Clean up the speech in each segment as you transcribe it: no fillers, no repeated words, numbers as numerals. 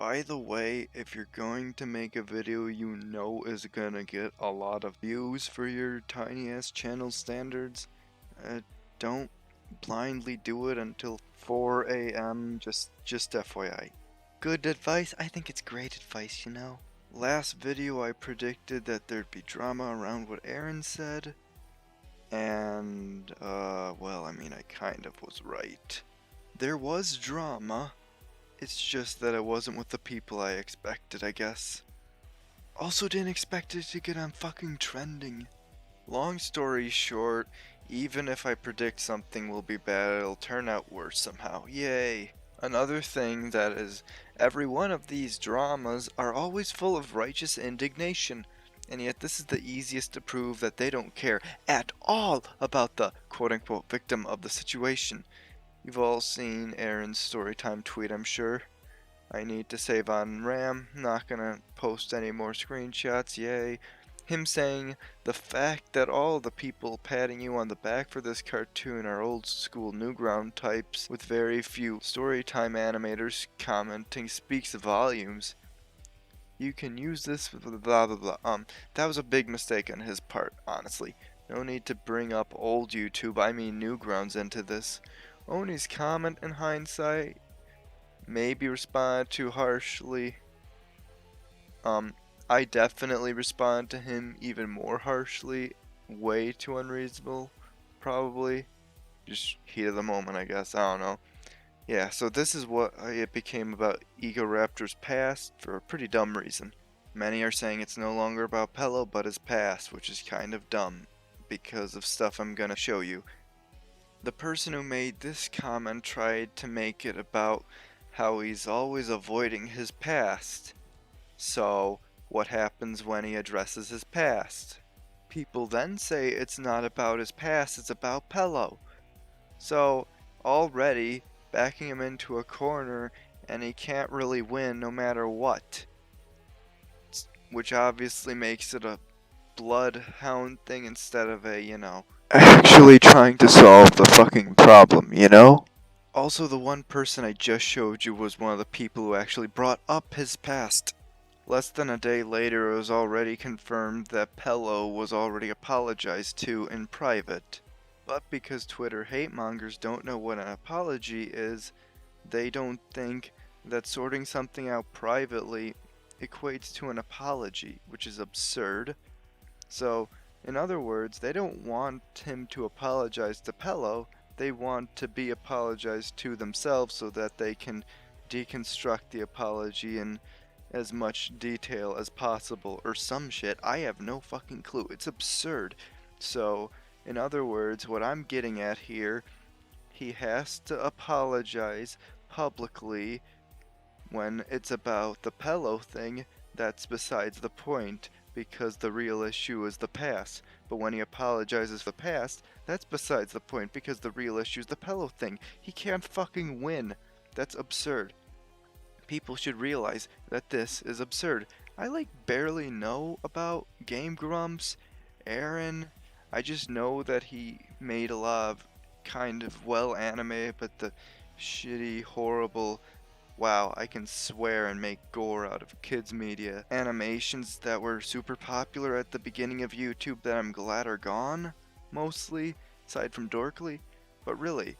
By the way, if you're going to make a video you know is gonna get a lot of views for your tiny ass channel standards, don't blindly do it until 4 a.m. Just FYI. Good advice? I think it's great advice, you know. Last video I predicted that there'd be drama around what Arin said, and well, I mean, I kind of was right. There was drama. It's just that it wasn't with the people I expected, I guess. Also didn't expect it to get on fucking trending. Long story short, even if I predict something will be bad, it'll turn out worse somehow. Yay! Another thing that is, every one of these dramas are always full of righteous indignation, and yet this is the easiest to prove that they don't care at all about the quote-unquote victim of the situation. You've all seen Arin's storytime tweet, I'm sure. I need to save on RAM, not gonna post any more screenshots, yay. Him saying, the fact that all the people patting you on the back for this cartoon are old school Newground types with very few storytime animators commenting speaks volumes. You can use this blah blah blah. That was a big mistake on his part, honestly. No need to bring up old YouTube, I mean Newgrounds, into this. Oni's comment in hindsight maybe responded too harshly. I definitely respond to him even more harshly, way too unreasonable, probably. Just heat of the moment, I guess, I don't know. Yeah, so this is what it became about Egoraptor's past for a pretty dumb reason. Many are saying it's no longer about Pelo, but his past, which is kind of dumb, because of stuff I'm gonna show you. The person who made this comment tried to make it about how he's always avoiding his past. So, what happens when he addresses his past? People then say it's not about his past, it's about Pelo. So, already backing him into a corner and he can't really win no matter what. Which obviously makes it a bloodhound thing instead of a, actually trying to solve the fucking problem, you know? Also, the one person I just showed you was one of the people who actually brought up his past. Less than a day later, it was already confirmed that Pelo was already apologized to in private. But because Twitter hate mongers don't know what an apology is, they don't think that sorting something out privately equates to an apology, which is absurd. So, in other words, they don't want him to apologize to Pelo, they want to be apologized to themselves so that they can deconstruct the apology in as much detail as possible, or some shit. I have no fucking clue. It's absurd. So, in other words, what I'm getting at here, he has to apologize publicly when it's about the Pelo thing. That's besides the point, because the real issue is the past. But when he apologizes for the past, that's besides the point, because the real issue is the Pelo thing. He can't fucking win. That's absurd. People should realize that this is absurd. I barely know about Game Grumps, Arin. I just know that he made a lot of kind of well anime, but the shitty, horrible, wow, I can swear and make gore out of kids media animations that were super popular at the beginning of YouTube that I'm glad are gone, mostly, aside from Dorkly. But really,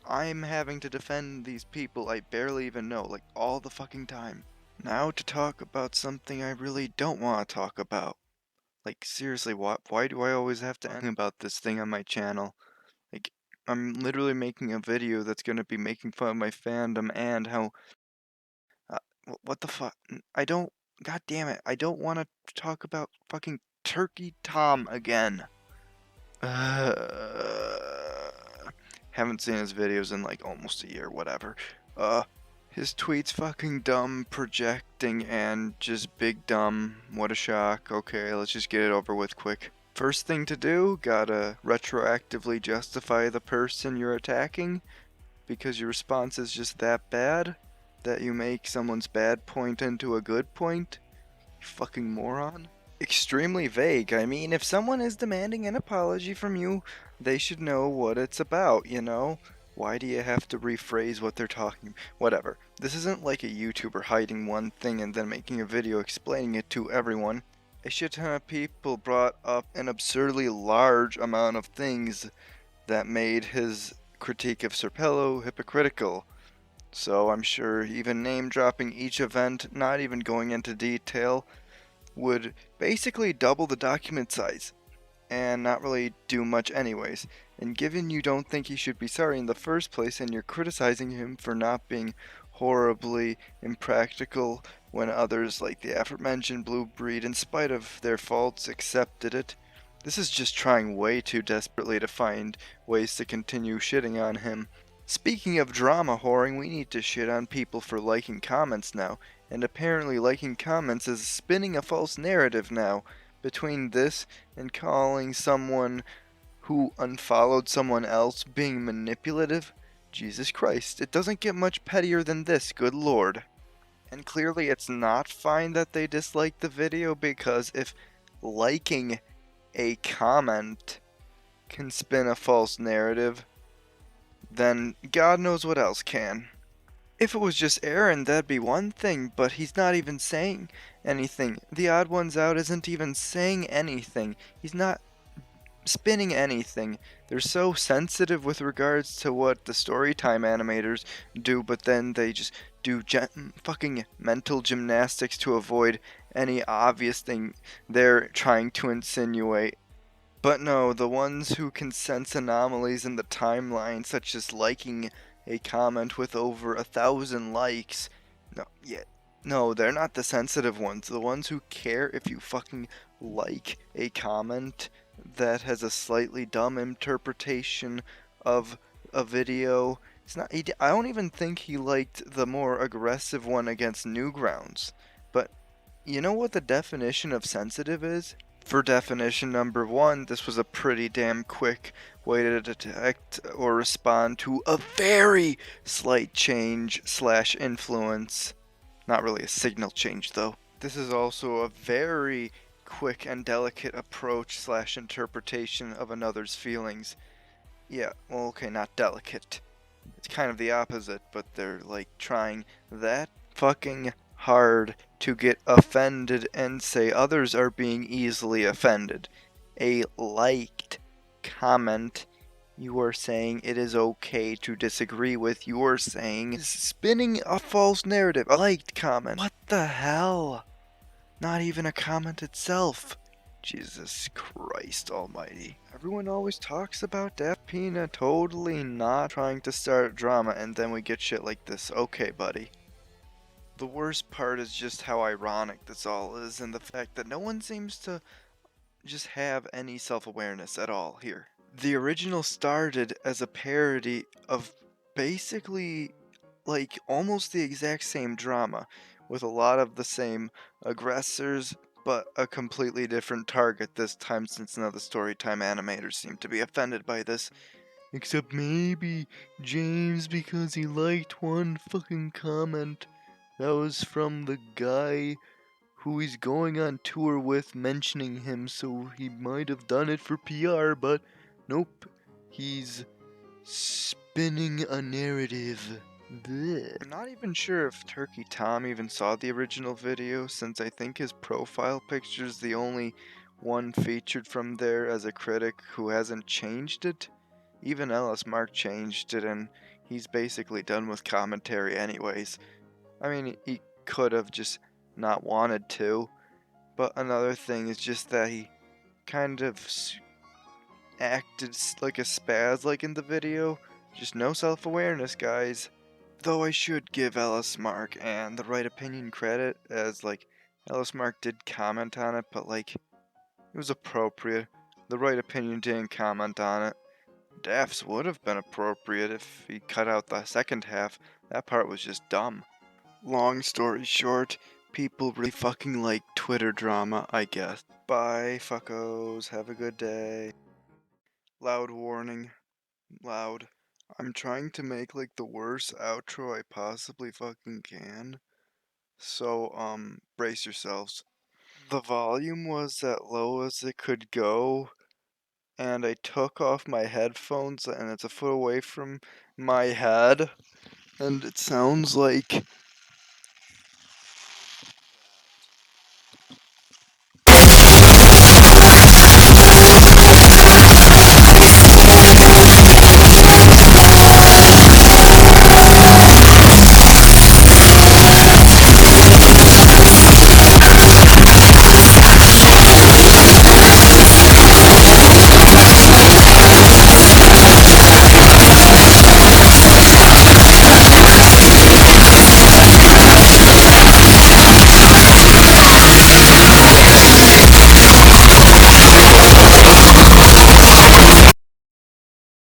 I'm having to defend these people I barely even know, like all the fucking time. Now to talk about something I really don't want to talk about. Like seriously, why do I always have to talk about this thing on my channel? Like, I'm literally making a video that's gonna be making fun of my fandom and how, uh, what the fuck? I don't, god damn it, I don't want to talk about fucking Turkey Tom again. Haven't seen his videos in like almost a year, whatever. His tweets fucking dumb, projecting, and just big dumb. What a shock. Okay, let's just get it over with quick. First thing to do, gotta retroactively justify the person you're attacking, because your response is just that bad, that you make someone's bad point into a good point. You fucking moron. Extremely vague. I mean, if someone is demanding an apology from you, they should know what it's about, you know? Why do you have to rephrase what they're talking? Whatever. This isn't like a YouTuber hiding one thing and then making a video explaining it to everyone. A shit ton of people brought up an absurdly large amount of things that made his critique of Sir Pelo hypocritical. So I'm sure even name dropping each event, not even going into detail, would basically double the document size and not really do much anyways. And given you don't think he should be sorry in the first place and you're criticizing him for not being horribly impractical when others like the aforementioned Blue Breed, in spite of their faults, accepted it, this is just trying way too desperately to find ways to continue shitting on him. Speaking of drama whoring, we need to shit on people for liking comments now, and apparently liking comments is spinning a false narrative now. Between this and calling someone who unfollowed someone else being manipulative, Jesus Christ, it doesn't get much pettier than this, good lord. And clearly it's not fine that they disliked the video, because if liking a comment can spin a false narrative, then God knows what else can. If it was just Arin, that'd be one thing, but he's not even saying anything. The odd ones out isn't even saying anything. He's not spinning anything. They're so sensitive with regards to what the storytime animators do, but then they just do fucking mental gymnastics to avoid any obvious thing they're trying to insinuate. But no, the ones who can sense anomalies in the timeline, such as liking a comment with over 1,000 likes, no, yeah, no, they're not the sensitive ones. The ones who care if you fucking like a comment that has a slightly dumb interpretation of a video. It's not. I don't even think he liked the more aggressive one against Newgrounds. But you know what the definition of sensitive is? For definition number one, this was a pretty damn quick way to detect or respond to a very slight change slash influence. Not really a signal change though. This is also a very quick and delicate approach slash interpretation of another's feelings. Yeah, well, okay, not delicate. It's kind of the opposite, but they're like trying that fucking hard to get offended and say others are being easily offended. A liked comment, you are saying it is okay to disagree with. You are saying is spinning a false narrative. A liked comment. What the hell? Not even a comment itself. Jesus Christ almighty. Everyone always talks about Daft Pina totally not trying to start drama, and then we get shit like this. Okay, buddy. The worst part is just how ironic this all is, and the fact that no one seems to just have any self-awareness at all here. The original started as a parody of basically like almost the exact same drama, with a lot of the same aggressors, but a completely different target this time, since none of the storytime animators seem to be offended by this. Except maybe James, because he liked one fucking comment that was from the guy who he's going on tour with mentioning him, so he might have done it for PR, but nope, he's spinning a narrative. Blech. I'm not even sure if Turkey Tom even saw the original video, since I think his profile picture's the only one featured from there as a critic who hasn't changed it. Even Ellis Mark changed it, and he's basically done with commentary anyways. I mean, he could have just not wanted to, but another thing is just that he kind of acted like a spaz like in the video. Just no self-awareness, guys. Though I should give Ellis Mark and the Right Opinion credit, as like Ellis Mark did comment on it, but like it was appropriate. The Right Opinion didn't comment on it. Daft's would have been appropriate if he cut out the second half. That part was just dumb. Long story short, people really fucking like Twitter drama, I guess. Bye, fuckos. Have a good day. Loud warning. Loud. I'm trying to make like the worst outro I possibly fucking can. So, brace yourselves. The volume was as low as it could go, and I took off my headphones and it's a foot away from my head, and it sounds like